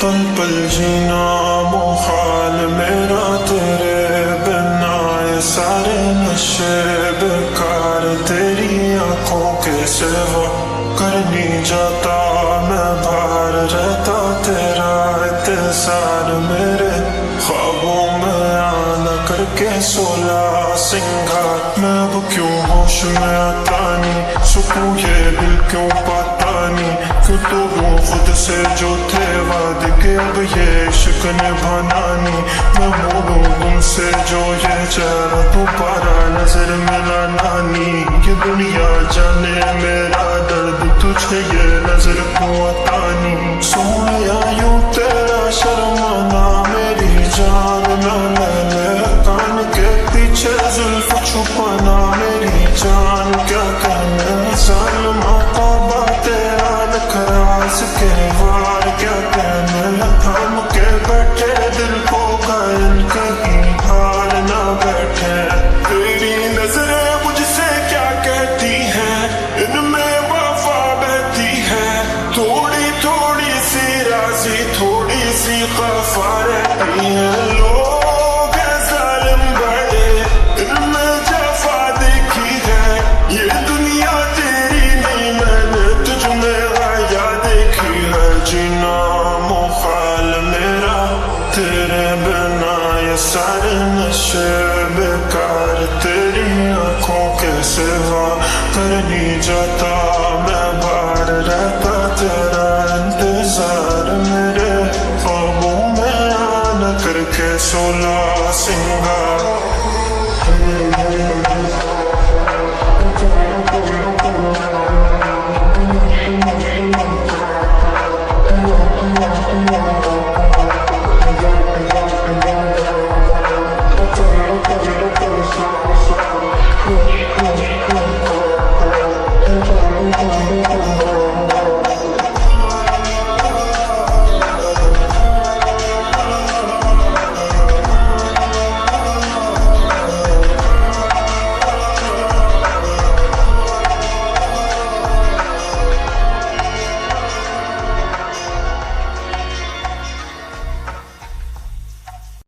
पल पल जीना मुहाल मेरा तेरे बिना, ये सारे नशे बेकार तेरी आंखों के सिवा। कर नहीं जाता मैं बाहर रहता तेरा इंतजार, मेरे ख्वाबों में आना करके 16 सिंगार। मैं अब क्यों होश में आता नहीं, सुकून ये दिल क्यों पाता नहीं, क्यों तोड़ूं खुद से जो थे वादे के अब ये इश्क निभाना नहीं। मैं मोड़ूं तुमसे जो ये चेहरा दोबारा नजर मिलाना नहीं। ये दुनिया जाने मेरा दर्द तुझे ये नजर क्यों आता नहीं। सोया यूं तेरा शर्माना मेरी जान ना ले, कान के पीछे जुल्फ छुपाना मेरी जान। क्या कहना जालिमा तौबा तेरा नखरास के वार, क्या कहना थाम के बैठे दिल को घायल कहीं हार ना बैठे। तेरी नजरें मुझसे क्या कहती हैं, इनमें वफा बहती है। थोड़ी थोड़ी सी राज़ी थोड़ी सी खफा रहती है। लोग हैं जालिम बड़े, इनमें जफा देखी है। ये दुनिया तेरी नहीं मैंने तुझ में आया देखी है। जीना मुहाल मेरा तेरे बिना, ये सारे नशे बेकार तेरी आंखों के सिवा। कर नहीं जाता मैं बाहर रहता तेरा इंतजार, मेरे ख्वाबों में आना करके 16 सिंगार।